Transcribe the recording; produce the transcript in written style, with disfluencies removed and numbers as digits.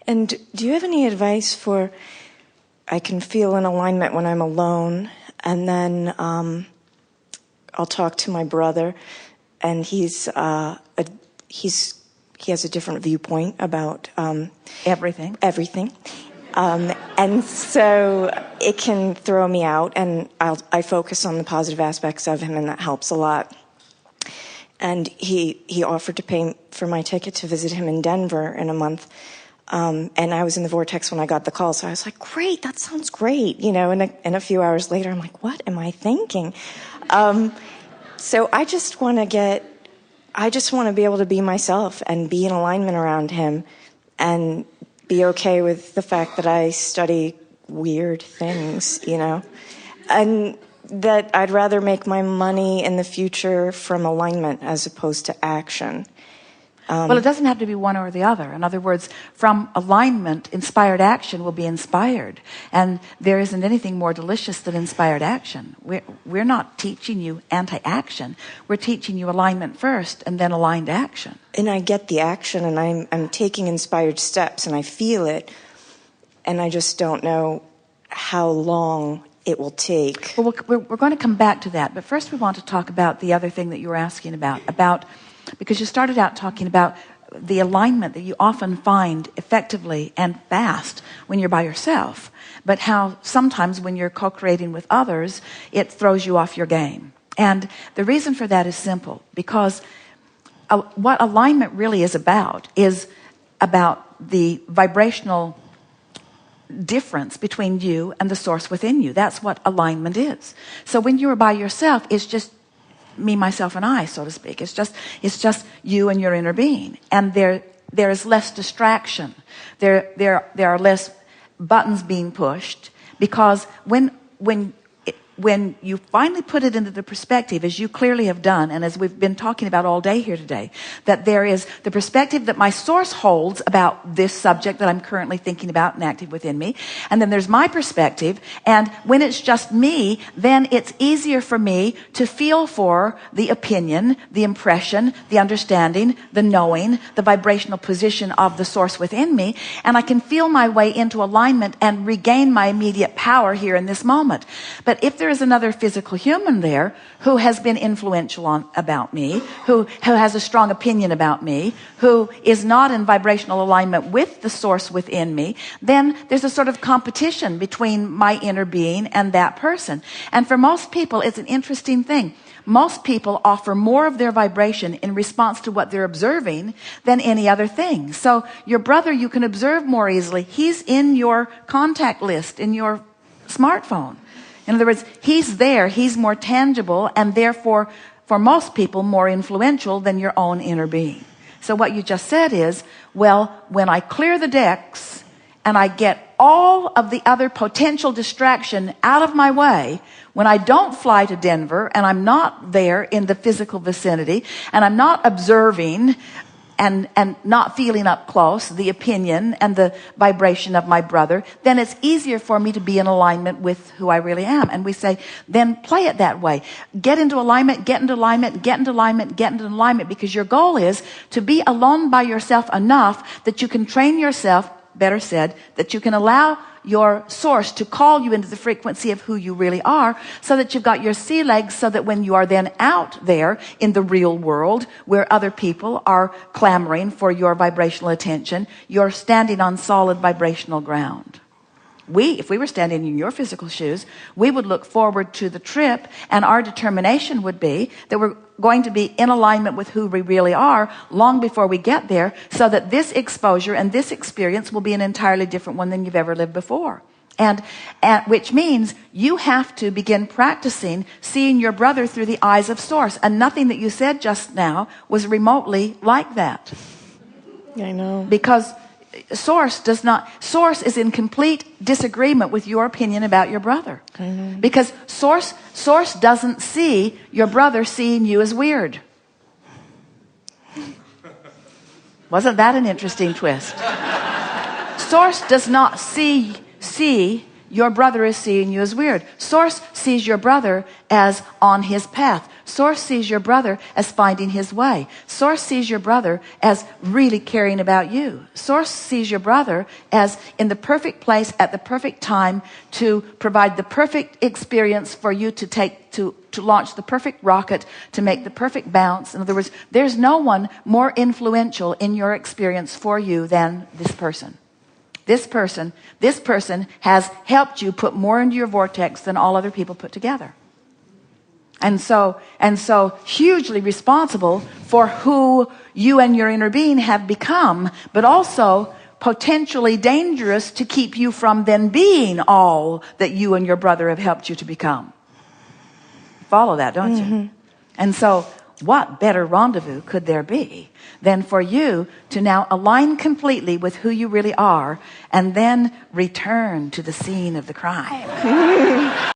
And do you have any advice for, I can feel in alignment when I'm alone, and then I'll talk to my brother, and he has a different viewpoint about everything. And so it can throw me out, and I focus on the positive aspects of him, and that helps a lot. And he offered to pay for my ticket to visit him in Denver in a month. And I was in the vortex when I got the call, so I was like, great, that sounds great. And a few hours later, I'm like, what am I thinking? So I just want to be able to be myself and be in alignment around him and be okay with the fact that I study weird things, and that I'd rather make my money in the future from alignment as opposed to action. Well, it doesn't have to be one or the other. In other words, from alignment, inspired action will be inspired. And there isn't anything more delicious than inspired action. We're not teaching you anti-action. We're teaching you alignment first and then aligned action. And I get the action, and I'm taking inspired steps, and I feel it, and I just don't know how long it will take. Well, we're going to come back to that. But first we want to talk about the other thing that you were asking about because you started out talking about the alignment that you often find effectively and fast when you're by yourself, but how sometimes when you're co-creating with others, it throws you off your game. And the reason for that is simple, because what alignment really is about the vibrational difference between you and the source within you. That's what alignment is. So when you're by yourself, it's just me, myself, and I, so to speak. It's just you and your inner being, and there is less distraction. There are less buttons being pushed, because when you finally put it into the perspective, as you clearly have done, and as we've been talking about all day here today, that there is the perspective that my source holds about this subject that I'm currently thinking about and active within me, and then there's my perspective, and when it's just me, then it's easier for me to feel for the opinion, the impression, the understanding, the knowing, the vibrational position of the source within me, and I can feel my way into alignment and regain my immediate power here in this moment. But if there is another physical human there who has been influential about me, who has a strong opinion about me, who is not in vibrational alignment with the source within me, then there's a sort of competition between my inner being and that person. And for most people, it's an interesting thing. Most people offer more of their vibration in response to what they're observing than any other thing. So your brother, you can observe more easily. He's in your contact list, in your smartphone. In other words, he's there, he's more tangible, and therefore, for most people, more influential than your own inner being. So what you just said is, well, when I clear the decks and I get all of the other potential distraction out of my way, when I don't fly to Denver and I'm not there in the physical vicinity and I'm not observing and not feeling up close the opinion and the vibration of my brother, then it's easier for me to be in alignment with who I really am. And we say, then play it that way. Get into alignment, get into alignment, get into alignment, get into alignment, because your goal is to be alone by yourself enough that you can train yourself, better said, that you can allow your source to call you into the frequency of who you really are, so that you've got your sea legs, so that when you are then out there in the real world where other people are clamoring for your vibrational attention, you're standing on solid vibrational ground. If we were standing in your physical shoes, we would look forward to the trip, and our determination would be that we're going to be in alignment with who we really are long before we get there, so that this exposure and this experience will be an entirely different one than you've ever lived before. And which means you have to begin practicing seeing your brother through the eyes of source. And nothing that you said just now was remotely like that. I know. Because source is in complete disagreement with your opinion about your brother. Because source doesn't see your brother seeing you as weird. Wasn't that an interesting twist? Source does not see your brother as seeing you as weird. Source sees your brother as on his path. Source sees your brother as finding his way. Source sees your brother as really caring about you. Source sees your brother as in the perfect place at the perfect time to provide the perfect experience for you to take to launch the perfect rocket, to make the perfect bounce. In other words, there's no one more influential in your experience for you than this person. This person has helped you put more into your vortex than all other people put together. And so hugely responsible for who you and your inner being have become, but also potentially dangerous to keep you from then being all that you and your brother have helped you to become. Follow that, don't you? And so what better rendezvous could there be than for you to now align completely with who you really are and then return to the scene of the crime?